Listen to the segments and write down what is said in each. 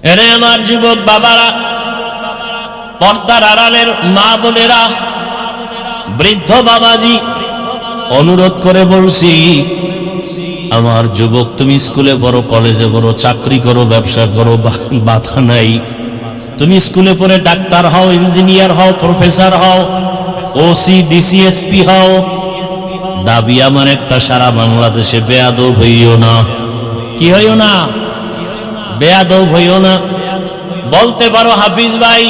এরে আমার যুবক বাবারা, পর্দার আড়ালের মা বোনেরা, বৃদ্ধ বাবাজি, অনুরোধ করে বলছি, আমার যুবক তুমি স্কুলে পড়ো, কলেজে পড়ো, চাকরি করো, ব্যবসা করো, বাধা নাই। তুমি স্কুলে পড়ে ডাক্তার হও, ইঞ্জিনিয়ার হও, প্রফেসর হও, ওসি ডিসিএসপি হও, দাবি আমার একটা, সারা বাংলাদেশে বেয়াদব হইও না। কি হইও না? বেয়াদব হইও না। বলতে পারো হাফিজ ভাই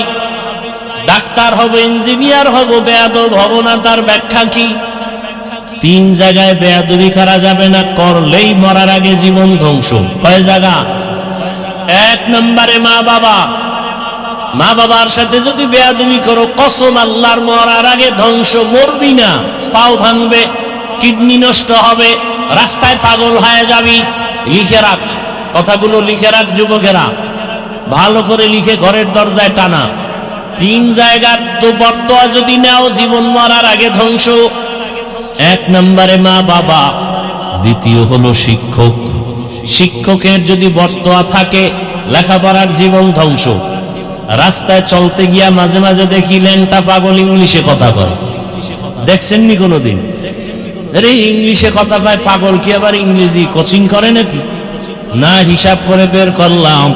ডাক্তার হব, ইঞ্জিনিয়ার হব, বেয়াদব হব না, তার ব্যাখ্যা কি? 3 জায়গায় বেয়াদবি করা যাবে না, করলেই মরার আগে জীবন ধ্বংস। কয় জায়গা? 1 নম্বরে মা বাবা। মা বাবার সাথে যদি বেয়াদবি করো, কসম আল্লাহর, মরার আগে ধ্বংস। মরবি না, পাও ভাঙবে, কিডনি নষ্ট হবে, রাস্তায় পাগল হয়ে যাবি। লিখে রাখ, কথাগুলো লিখে রাখ যুবকেরা, ভালো করে লিখে ঘরের দরজায় টানা। 3 জায়গার তো বর্তোয়া যদি নাও, জীবন মরার আগে ধ্বংস। 1 নম্বরে মা বাবা, দ্বিতীয় হলো শিক্ষক। শিক্ষকের যদি বর্তোয়া থাকে, লেখাপড়ার জীবন ধ্বংস। রাস্তায় চলতে গিয়া মাঝে মাঝে দেখি ল্যাংটা পাগল ইংলিশে কথা কয়, দেখছেননি কোনোদিন? আরে ইংলিশে কথা কয় পাগল, কি আবার ইংরেজি কোচিং করে নাকি? না, হিসাব করে বের করলাম,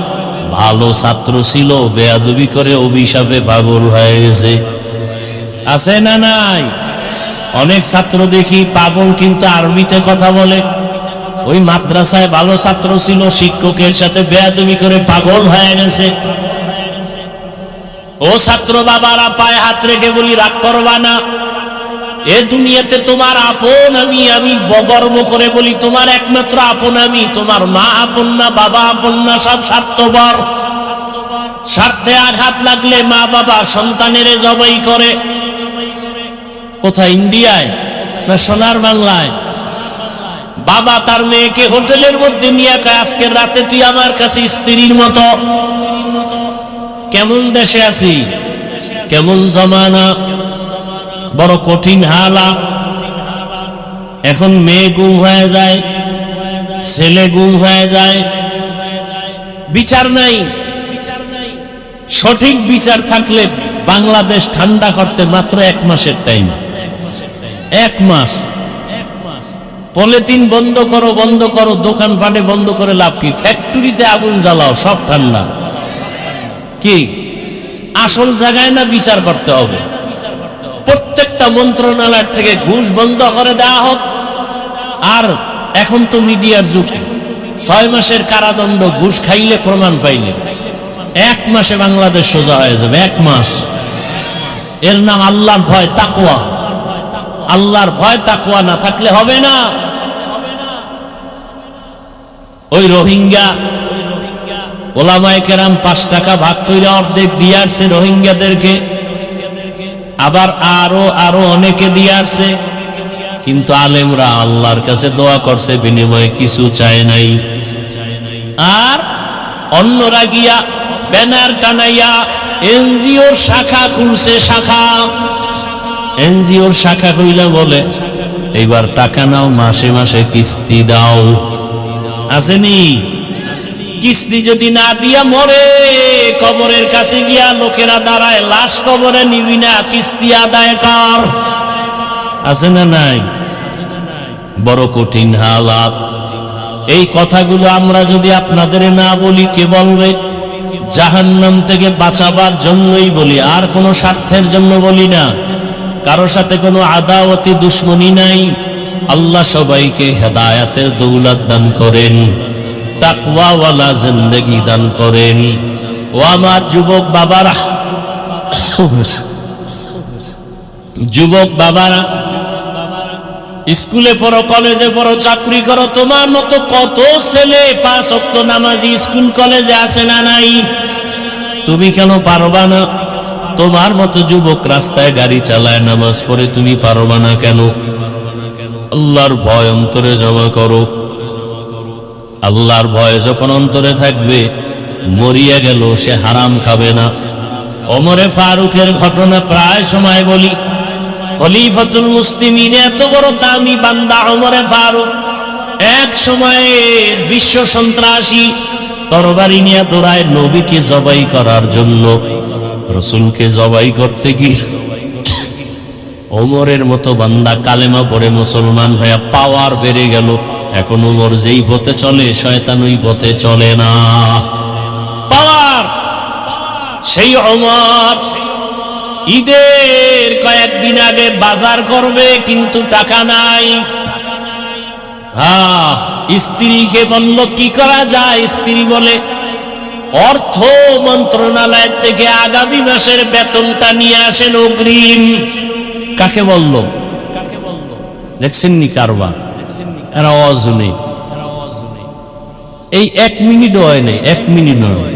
ভালো ছাত্র ছিল, বেয়াদবি করে অভিশাপে পাগল হয়ে গেছে। আছে না নাই? অনেক ছাত্র দেখি পাগল, কিন্তু আরবিতে কথা বলে। ওই মাদ্রাসায় ভালো ছাত্র ছিল, শিক্ষকের সাথে বেয়াদবি করে পাগল হয়ে গেছে। ও ছাত্র বাবারা, পায়ে হাত রেখে বলি, রাগ করবা না। এ দুনিয়াতে তোমার আপন আমি। আমি গর্ব করে বলি, তোমার একমাত্র আপন আমি। তোমার মা আপন না, বাবা আপন না, সব স্বার্থপর। স্বার্থে আঘাত লাগলে মা বাবা সন্তানের জবাই করে। কোথায়? ইন্ডিয়ায় না সোনার বাংলায়? বাবা তার মেয়েকে হোটেলের মধ্যে নিয়ে কয়, আজকের রাতে তুই আমার কাছে স্ত্রীর মতো। কেমন দেশে আছি, কেমন জমানা, বড় কঠিন হালাত। এখন মেয়ে গুম হয়ে যায়, ছেলে গুম হয়ে যায়, বিচার নাই। সঠিক বিচার থাকলে বাংলাদেশ ঠান্ডা করতে মাত্র 1 মাসের টাইম। 1 মাস। পলিথিন বন্ধ করো, বন্ধ করো, দোকানপাটে বন্ধ করে লাভ কি? ফ্যাক্টরিতে আগুন জ্বালাও, সব ঠান্ডা। কি আসল জায়গায় না বিচার করতে হবে? প্রত্যেকটা মন্ত্রণালয় থেকে ঘুষ বন্ধ করে দেওয়া হোক। আর এখন তো মিডিয়ার যুগ, 6 মাসের কারাদণ্ড ঘুষ খাইলে, প্রমাণ পাইলে 1 মাসে বাংলাদেশ সোজা হয়ে যাবে। 1 মাস। এর নাম আল্লাহর ভয়, তাকওয়া। আল্লাহর ভয়, তাকওয়া না থাকলে হবে না। ওই রোহিঙ্গা ওলামায়ে কেরাম 5 টাকা ভাগ করে অর্ধেক দিয়ে আসছে রোহিঙ্গাদেরকে, আবার আরো অনেকে দিয়ে আসছে। কিন্তু আলেমরা আল্লাহর কাছে দোয়া করছে, বিনিময়ে কিছু চায় নাই। আর অন্যরা গিয়া ব্যানার টানাইয়া এনজিওর শাখা খুলছে। এনজিওর শাখা খুইলা বলে, এইবার টাকা নাও, মাসে মাসে কিস্তি দাও। আসেনি? কিস্তি যদি না দিয়া মরে, কবরের কাছে গিয়া লোকেরা দাঁড়ায়, লাশ কবরে নিবি না, কিস্তি আদায় কর। আছে না নাই? বড় কঠিন হালাত। এই কথাগুলো আমরা যদি আপনাদের না বলি, কে বলবে? জাহান্নাম থেকে বাঁচাবার জন্যই বলি, আর কোনো স্বার্থের জন্য বলি না। কারো সাথে কোনো আদাওয়াতি দুশ্মনী নাই। আল্লাহ সবাইকে হেদায়েতের দৌলত দান করেন, তাকওয়াওয়ালা জিন্দেগি দান করেন। ও আমার যুবক বাবারা, যুবক বাবারা, স্কুলে পড়ো, কলেজে পড়ো, চাকরি করো, তোমার মতো কত ছেলে 5 ওয়াক্ত নামাজি স্কুল কলেজে আছে না নাই? তুমি কেন পারবা না? তোমার মতো যুবক রাস্তায় গাড়ি চালায়, নামাজ পড়ে, তুমি পারবা না কেন? আল্লাহর ভয় অন্তরে জমা করো। আল্লাহর ভয় যখন অন্তরে থাকবে, মরিয়া গেল সে হারাম খাবে না। ওমরে ফারুকের ঘটনা প্রায় সময় বলি। খলিফাতুল মুসলিমিন, এত বড় দামি বান্দা ওমরে ফারুক, এক সময়ের বিশ্ব সন্ত্রাসী তরবারি নিয়ে দৌড়ায় নবীকে জবাই করার জন্য। রসুলকে জবাই করতে গিয়ে ওমরের মতো বান্দা কালেমা পড়ে মুসলমান হয়ে পাওয়ার বেড়ে গেল। এখন ওমর যেই পথে চলে শয়তান ওই পথে চলে না। পাওয়ার সেই ওমর ঈদের কয়েকদিন আগে বাজার করবে কিন্তু টাকা নাই। স্ত্রীকে বলল কি করা যায়? স্ত্রী বলে অর্থ মন্ত্রণালয় থেকে আগামী মাসের বেতনটা নিয়ে আসেন অগ্রিম। কাকে বলল? দেখছেন নি কারবার? এরা অজনে এই 1 মিনিট হয় নাই, 1 মিনিট নয়,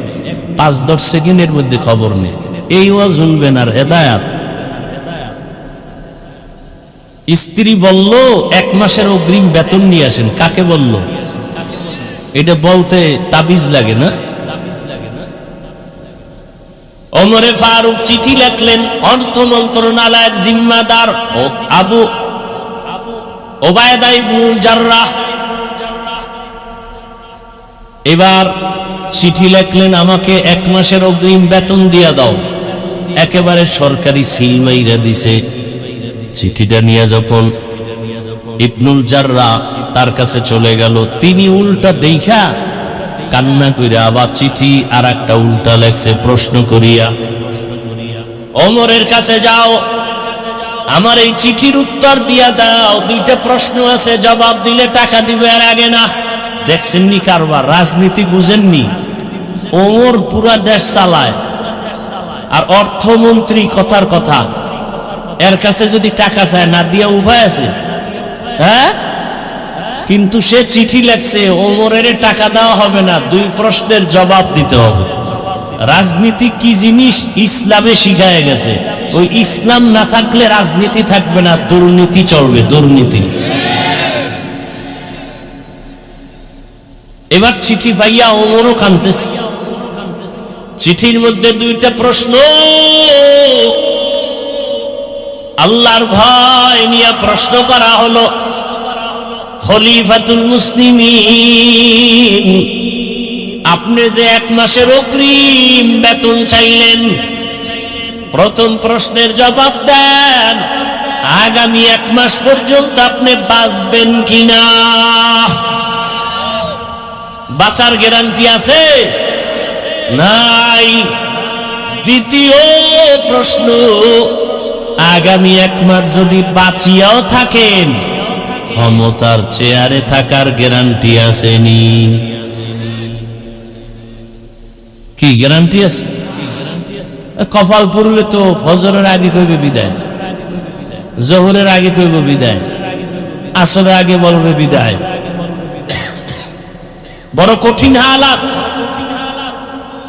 5-10 সেকেন্ডের মধ্যে খবর নেই। এই ওয়াজ শুনবেন আর হেদায়াত। স্ত্রী বলল 1 মাসের অগ্রিম বেতন নিয়ে আসেন। কাকে বলল? এটা বলতে তাবিজ লাগে না? ওমরে ফারুক চিঠি লিখলেন অর্থ মন্ত্রণালয়ের জিম্মাদার আবু ওবায়দা ইবনুল জাররাহ। এবার চিঠি লিখলেন আমাকে 1 মাসের অগ্রিম বেতন দিয়া দাও। একেবারে সরকারি সিল মাইরা দিছে। চিঠিটা নিয়ে যখন ইবনুল জাররাহ তার কাছে চলে গেল, তিনি উল্টা দেখা কান্না কইরা আবার চিঠি আর একটা উল্টা লেখছে প্রশ্ন করিয়া। ওমরের কাছে যাও, আমার এই চিঠির উত্তর দিয়া দাও, 2টা প্রশ্ন আছে, জবাব দিলে টাকা দিবে আর আগে না। দেখছেননি কারবার? রাজনীতি বুঝেননি? ওমর পুরা দেশ চালায় আর অর্থমন্ত্রী কথার কথা, এর কাছে যদি টাকা চায় না দিয়া উপায় আছে? হ্যাঁ, কিন্তু সে চিঠি লেখছে ওমরের টাকা দেওয়া হবে না, 2 প্রশ্নের জবাব দিতে হবে। রাজনীতি কি জিনিস ইসলামে শিখায় গেছে। ওই ইসলাম না থাকলে রাজনীতি থাকবে না, দুর্নীতি চলবে, দুর্নীতি। এবার চিঠি পাইয়া ওমরও কাঁদতেছে। চিঠির মধ্যে 2টা প্রশ্ন, আল্লাহর ভয় নিয়ে প্রশ্ন করা হলো। খলিফাতুল মুসলিমিন, আপনি যে 1 মাসের অগ্রিম বেতন চাইলেন, প্রথম প্রশ্নের জবাব দেন, আগামী 1 মাস পর্যন্ত আপনি বাঁচবেন কিনা? বাঁচার গ্যারান্টি আছে? নাই। দ্বিতীয় প্রশ্ন, আগামী 1 মাস যদি বাঁচিয়াও থাকেন, ক্ষমতার চেয়ারে থাকার গ্যারান্টি আসেনি? কি গ্যারান্টি আছে? কপাল পুরলে তো ফজরের আগে কইবে বিদায়, জোহরের আগে কইব বিদায়, আসরের আগে বলবে বিদায়। বড় কঠিন হালাত।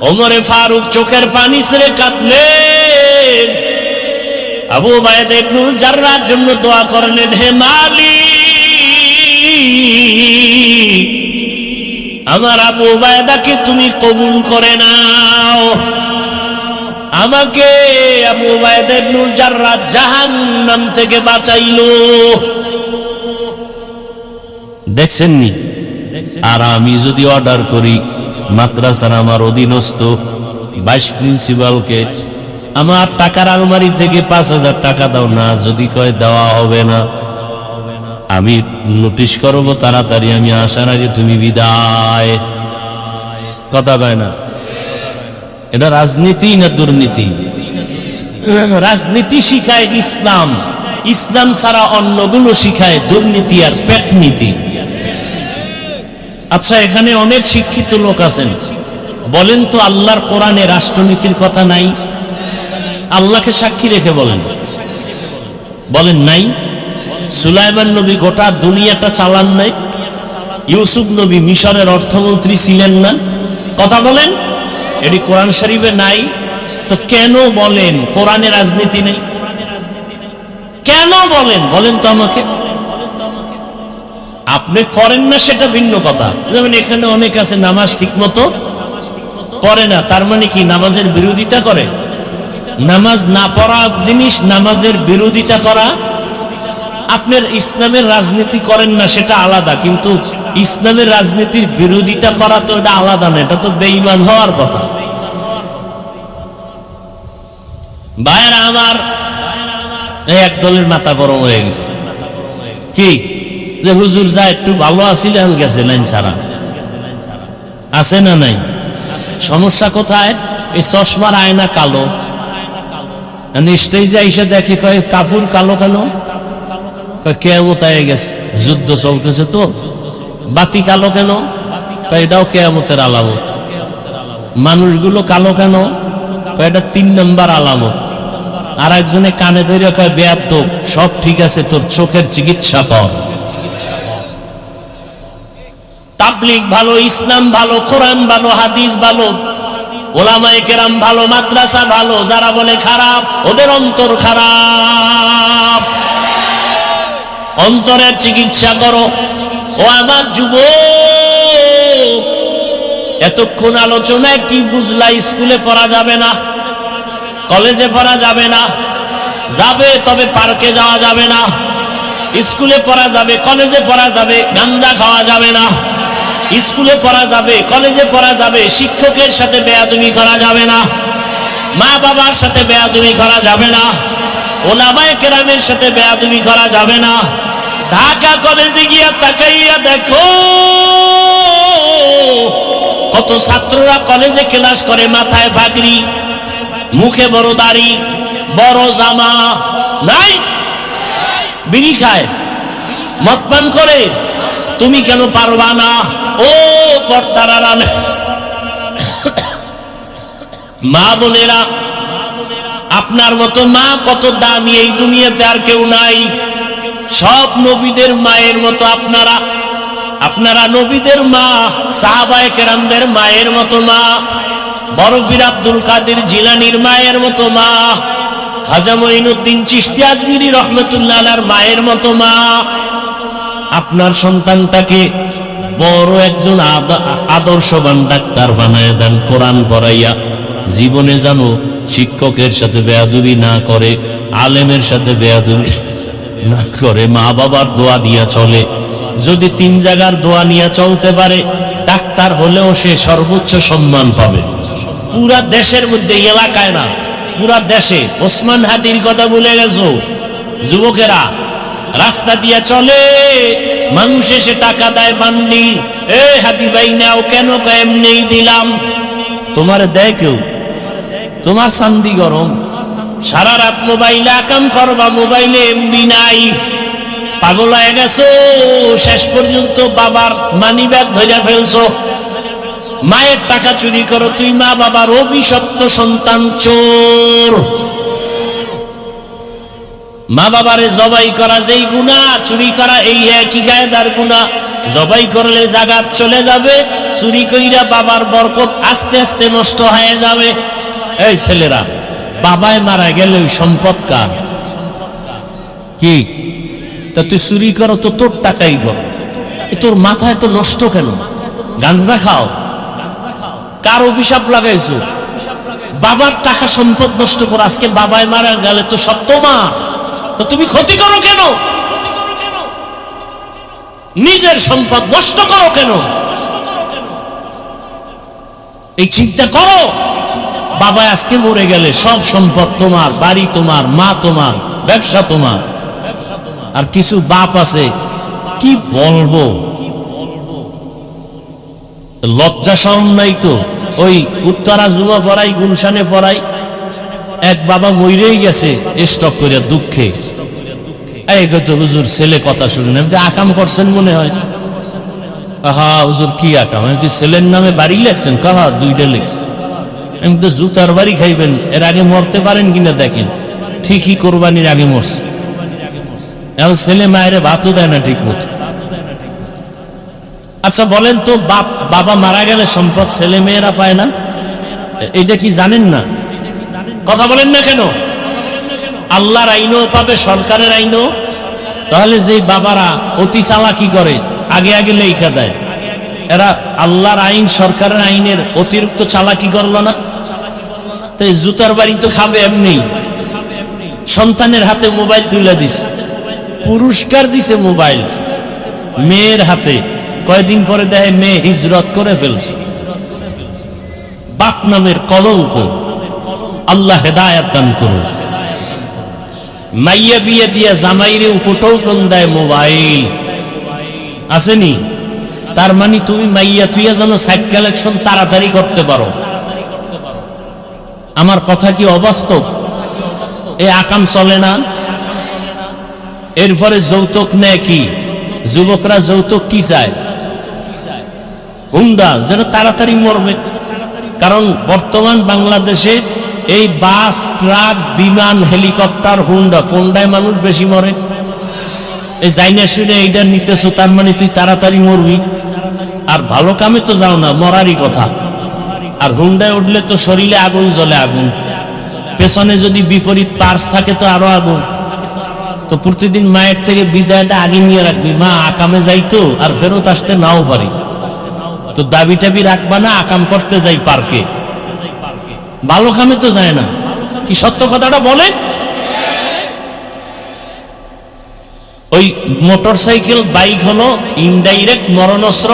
ওমরে ফারুক চোখের পানি ছেড়ে কাঁদলেন। আবু ওবায়দা ইবনুল জাররাহর জন্য দোয়া করলেন, হে মালিক, আমার আবু ওবায়দাকে তুমি কবুল করে নাও। আমাকে আবু ওবায়দা ইবনুল জাররাহ জাহান্নাম থেকে বাঁচাইলো। দেখছেননি? আর আমি যদি অর্ডার করি মাদ্রাসার আমার অধীনস্থ ভাইস প্রিন্সিপালকে, আমার টাকার আলমারি থেকে 5,000 টাকা দাও না, যদি কয় দেওয়া হবে না, আমি নোটিশ করবো তাড়াতাড়ি, আমি আসার আগে তুমি বিদায়। কথা কয় না? এটা রাজনীতি না দুর্নীতি? রাজনীতি শিখায় ইসলাম, ইসলাম ছাড়া অন্যগুলো শিখায় দুর্নীতি আর পেটনীতি। আচ্ছা, এখানে অনেক শিক্ষিত লোক আছেন, বলেন তো আল্লাহর কোরআনে রাষ্ট্রনীতির কথা নাই? আল্লাহকে সাক্ষী রেখে বলেন, বলেন নাই? সুলাইমান নবী গোটা দুনিয়াটা চালান নাই? ইউসুফ নবী মিশরের অর্থমন্ত্রী ছিলেন না? কথা বলেন, এটি কোরআন শরীফে নাই? তো কেন বলেন কোরআনে রাজনীতি নেই? কেন বলেন? বলেন তো আমাকে। আপনি করেন না সেটা ভিন্ন কথা। যেমন এখানে অনেক আছে নামাজ ঠিক মতো পড়ে না, তার মানে কি নামাজের বিরোধিতা করে? নামাজ না পড়া জিনিস, নামাজের বিরোধিতা করা। আপনার ইসলামের রাজনীতি করেন না সেটা আলাদা, কিন্তু ইসলামের রাজনীতির বিরোধিতা করা তো এটা আলাদা না, এটা তো বেঈমান হওয়ার কথা। ভাইরা আমার, এই এক দলের মাথা গরম হয়ে গেছে কি যে হুজুর যা একটু ভালো আছিলেন গেছে লাইন ছাড়া, আছে না নাই? সমস্যা কোথায়? এই চশমার আয়না কালো, স্টেজে এসে দেখে কয় কাপুর কালো কেন? কেয়ামত হয়ে গেছে, যুদ্ধ চলতেছে তো। বাতি কালো কেন? এটাও কেয়ামতের আলামত। মানুষগুলো কালো কেন? এটা 3 নম্বর আলামত। আর একজনে কানে ধরে কয় বেয়াদব, সব ঠিক আছে, তোর চোখের চিকিৎসা কর। তাবলীগ ভালো, ইসলাম ভালো, কোরআন ভালো, হাদিস ভালো, ওলামায়ে কেরাম ভালো, মাদ্রাসা ভালো, যারা বলে খারাপ ওদের অন্তর খারাপ। অন্তরের চিকিৎসা করো। ও আমার যুবক, এতক্ষণ আলোচনায় কি বুঝলা? স্কুলে পড়া যাবে না, কলেজে পড়া যাবে না, যাবে তবে পার্কে যাওয়া যাবে না। স্কুলে পড়া যাবে, কলেজে পড়া যাবে, গাঞ্জা খাওয়া যাবে না। স্কুলে পড়া যাবে, কলেজে পড়া যাবে, শিক্ষকের সাথে বেয়াদবি করা যাবে না, মা বাবার সাথে বেয়াদবি করা যাবে না, ওলামায়ে কেরামের সাথে বেয়াদবি করা যাবে না। ঢাকা কলেজে গিয়া তাকাইয়া দেখো, কত ছাত্ররা কলেজে ক্লাস করে, মাথায় পাগড়ি, মুখে বড় দাড়ি, বড় জামা, নাই বিড়ি খায়, মদ পান করে। তুমি কেন পারবা না? ও পর্দার আড়ালে মা বোনেরা, আপনার মতো মা কত দামি এই দুনিয়াতে আর কেউ নাই। সব নবীদের মায়ের মতো আপনারা, আপনারা নবীদের মা, সাহাবায়ে কেরামদের মায়ের মতো মা, বড় পীর আব্দুল কাদের জিলানীর মায়ের মতো মা, খাজা মঈনুদ্দিন চিশতি আজমিরি রহমাতুল্লাহ আলাইহির মায়ের মতো মা। আপনার সন্তানটাকে বড় একজন আদর্শবান ডাক্তার বানায় দেন, কোরআন পড়াইয়া। জীবনে জানো শিক্ষকের সাথে বেয়াদবি না করে, আলেমের সাথে বেয়াদবি না করে, মা বাবার দোয়া দিয়া চলে। যদি 3 জায়গার দোয়া নিয়ে চলতে পারে, ডাক্তার হলেও সে সর্বোচ্চ সম্মান পাবে পুরা দেশের মধ্যে, এলাকায় না, পুরা দেশে। ওসমান হাদির কথা ভুলে গেছো? যুবকেরা রাস্তা দিয়ে চলে, মানুষ এসে টাকা দেয় বান্ডিল, এ হাদি ভাই নাও, কেন? এমনি দিলাম। তোমার দেয় কেউ? তোমার চান্দি গরম, সারা রাত মোবাইলে আকাম করবা, মোবাইলে এমবি নাই, পাগল হয়ে গেছো। শেষ পর্যন্ত বাবার মানি ব্যাগ ধরে ফেলছো, মায়ের টাকা চুরি করো। তুই মা বাবার অভিশপ্ত সন্তান, চোর। মা বাবারে জবাই করা যেই গুনাহ, চুরি করা এই একই কায়দার গুনাহ। জবাই করলে জাগাত চলে যাবে, চুরি কইরা বাবার বরকত আস্তে আস্তে নষ্ট হয়ে যাবে। এই ছেলেরা, বাবায় মারা গেলে ওই সম্পদ কার? কি তা তুই চুরি করো তো তোর টাকাই করো, তোর মাথায় তো নষ্ট কেন? গাঞ্জা খাও, কার অভিশাপ লাগাইছো? বাবার টাকা সম্পদ নষ্ট করো। আজকে বাবায় মারা গেলে তো সব তোমার, তো তুমি ক্ষতি করো কেন? নিজের সম্পদ নষ্ট করো কেন? এই চিন্তা করো। বাবা আজকে মরে গেলে সব সম্পদ তোমার, বাড়ি তোমার, মা তোমার, ব্যবসা তোমার। আর কিছু বাপ আছে, কি বলবো, লজ্জা শরম নাই তো। ওই উত্তরা যুবা পড়াই, গুলশানে পড়াই, এক বাবা মইরেই গেছে স্টক করে দুঃখে। এই তো হুজুর ছেলে কথা শুনেন, আকাম করছেন মনে হয়। হা হুজুর কি আকাম? কি ছেলের নামে বাড়ি লেখছেন? কাহা 2টা লিখছে। আমি তো জুতার বাড়ি খাইবেন, এর আগে মরতে পারেন কিনা দেখেন। ঠিকই কোরবানির আগে মরছে। এখন ছেলে মায়েরে ভাতও দেয় না ঠিক মতো। আচ্ছা বলেন তো, বাবা মারা গেলে সম্পদ ছেলে মেয়েরা পায় না? এটা কি জানেন না? কথা বলেন না কেন? আল্লাহর আইনও পাবে, সরকারের আইনও। তাহলে যে বাবারা অতি চালাকি করে, আগে আগে লেখা দেয়, এরা আল্লাহর আইন, সরকারের আইনের অতিরিক্ত চালাকি করলো না? তাই জুতার বাড়ি তো খাবে এমনি। সন্তানের হাতে মোবাইল তুলে দিছে, পুরস্কার দিছে মোবাইল, মেয়ের হাতে কয়দিন পরে দেখে মেয়ে হিজরত করে ফেলছে। বাপ নামের কলঙ্ক, আল্লাহ হেদায়েত দান করুন। মাইয়া বিয়ে দিয়া জামাইরে উপটোকন দেয় মোবাইল, আসেনি? তার মানে তুমি মাইয়া থুইয়া যেন সাইড কালেকশন তাড়াতাড়ি করতে পারো। আমার কথা কি অবাস্তব? এ আকাম চলে না। এরপরে যৌতুক নেয় কি? যুবকরা যৌতুক কি চায়? হুন্ডা, যেন তাড়াতাড়ি মরবে। কারণ বর্তমান বাংলাদেশে এই বাস, ট্রাক, বিমান, হেলিকপ্টার, হুন্ডা কোনটায় মানুষ বেশি মরে? এই যাইনা শুনে এইটা নিতেছো, তার মানে তুই তাড়াতাড়ি মরবি। আর ভালো কামে তো যাও না, মরারই কথা। আর হুন্ডায় উঠলে তো শরীরে আগুন জ্বলে, আগুন। পেছনে যদি বিপরীত পার্স থাকে তো আরো আগুন। তো প্রতিদিন মায়ের থেকে বিদায়টা আগে নিয়ে রাখবি। মা আকামে যাইতো আর ফেরত আসতে নাও পারি, তো দাবি টাবি রাখবা না, আকাম করতে যাই পার্কে। ভালো কামে তো যায় না। কি সত্য কথাটা বলেন? ওই মোটর সাইকেল, বাইক হলো ইনডাইরেক্ট মরণস্ত্র,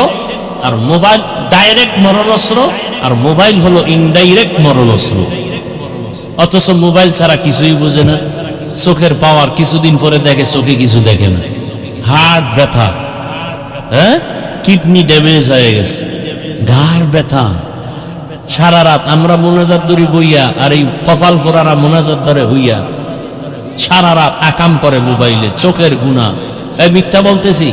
আর মোবাইল ডাইরেক্ট মরণস্ত্র, আর মোবাইল হলো ইনডাইরেক্ট মরণস্ত্র। অথচ মোবাইল ছাড়া কিছুই বুঝে না। চোখের পাওয়ার কিছুদিন পরে দেখে চোখে কিছু দেখে না। হার্ট ব্যথা, হ্যাঁ, কিডনি ড্যামেজ হয়ে গেছে, ঘাড় ব্যথা। সারা রাত আমরা মোনাজাত ধরি বইয়া, আর এই কপাল পোড়ারা মোনাজাত ধরে হইয়া সারা রাত আকাম করে মোবাইলে। চোখের গুনাহ, এই মিথ্যা বলতেছি,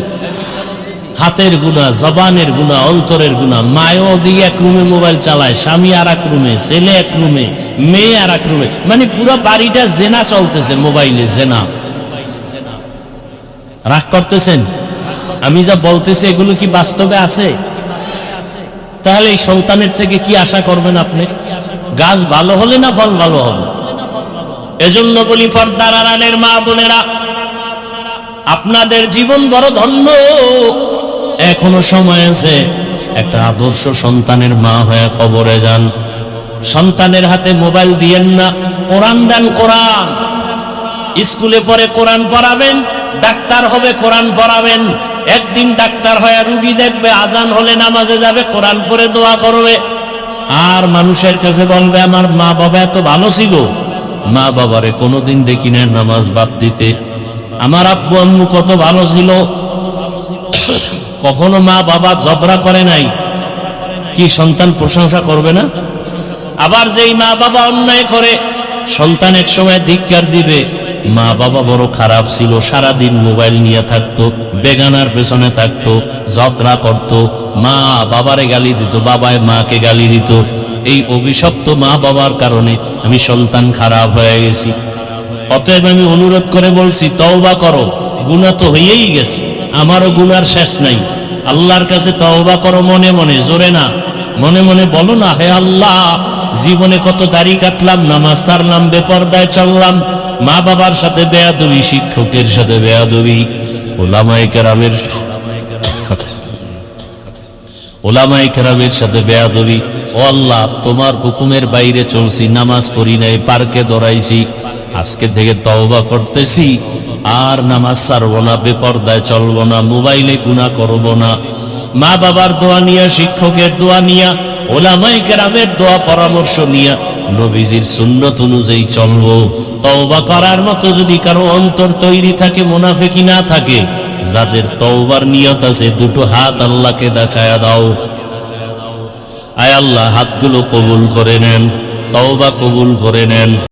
হাতের গুনাহ, জবানের গুনাহ, অন্তরের গুনাহ। মায়ও দিয়ে এক রুমে মোবাইল চালায়, স্বামী আর এক রুমে, ছেলে এক রুমে, মেয়ে আর এক রুমে। মানে পুরো বাড়িটা জেনা চলতেছে মোবাইলে, জেনা। রাগ করতেছেন? আমি যা বলতেছি এগুলো কি বাস্তবে আছে? তাহলে এই সন্তানের থেকে কি আশা করবেন আপনি? গাছ ভালো হলে না ফল ভালো হবে? এজন্য বলি, পর্দার আড়ালের মা বোনেরা, আপনাদের জীবন বড় ধন্য। এখনো সময় আছে। একটা আদর্শ সন্তানের মা হয়ে কবরে যান। সন্তানের হাতে মোবাইল দিয়েন না, কোরআন দেন। কোরআন স্কুলে পড়ে কোরআন পড়াবেন, ডাক্তার হবে কোরআন পড়াবেন। একদিন ডাক্তার হয়ে রুগী দেখবে, আজান হলে নামাজে যাবে, কোরআন পড়ে দোয়া করবে। আর মানুষের কাছে বলবে আমার মা বাবা এত ভালো ছিল। মা বাবারে কোনোদিন দেখি না নামাজ বাদ দিতে। আমার আব্বু আম্মু কত ভালো ছিল, কখনো মা বাবা ঝগড়া করে নাই। কি সন্তান প্রশংসা করবে না? আবার যেই মা বাবা অন্যায় করে, সন্তান এক সময় ধিক্কার দিবে, মা বাবা বড় খারাপ ছিল, সারাদিন মোবাইল নিয়ে থাকতো, বেগানার পেছনে থাকতো, ঝগড়া করতো, মা বাবারে গালি দিত, বাবায় মাকে গালি দিত। এই অভিশপ্ত মা বাবার কারণে আমি সন্তান খারাপ হয়ে গেছি। অতএব আমি অনুরোধ করে বলছি, তওবা করো। গুনাহ তো হয়েই গেছে, আমারও গুনার শেষ নাই। আল্লাহর কাছে তওবা করো মনে মনে, জোরে না। মনে মনে বলো না, হে আল্লাহ, জীবনে কত দাড়ি কাটলাম, নামাজ ছাড়লাম, বেপরদায় চললাম, মা বাবার সাথে বেয়াদবি, শিক্ষকের সাথে বেয়াদবি, ওলামায়ে কেরামের সাথে বেয়াদবি। ও আল্লাহ, তোমার হুকুমের বাইরে চলছি, নামাজ পড়ি নাই, পার্কে দৌড়াইছি। আজকে থেকে তওবা করতেছি, আর নামাজ ছাড়বো না, বেপরদায় চলবো না, মোবাইলে গুনাহ করবো না। মা বাবার দোয়া নিয়া, শিক্ষকের দোয়া নিয়া, ওলামায়ে কেরামের দোয়া পরামর্শ নিয়া নবীজির সুন্নত অনুযায়ী চলবো। তওবা করার মতো যদি কারো অন্তর তৈরি থাকে, মুনাফিকি না থাকে, যাদের তওবার নিয়ত আছে, দুটো হাত আল্লাহকে দেখায়া দাও। আয় আল্লাহ, হাতগুলো কবুল করে নেন, তওবা কবুল করে নেন।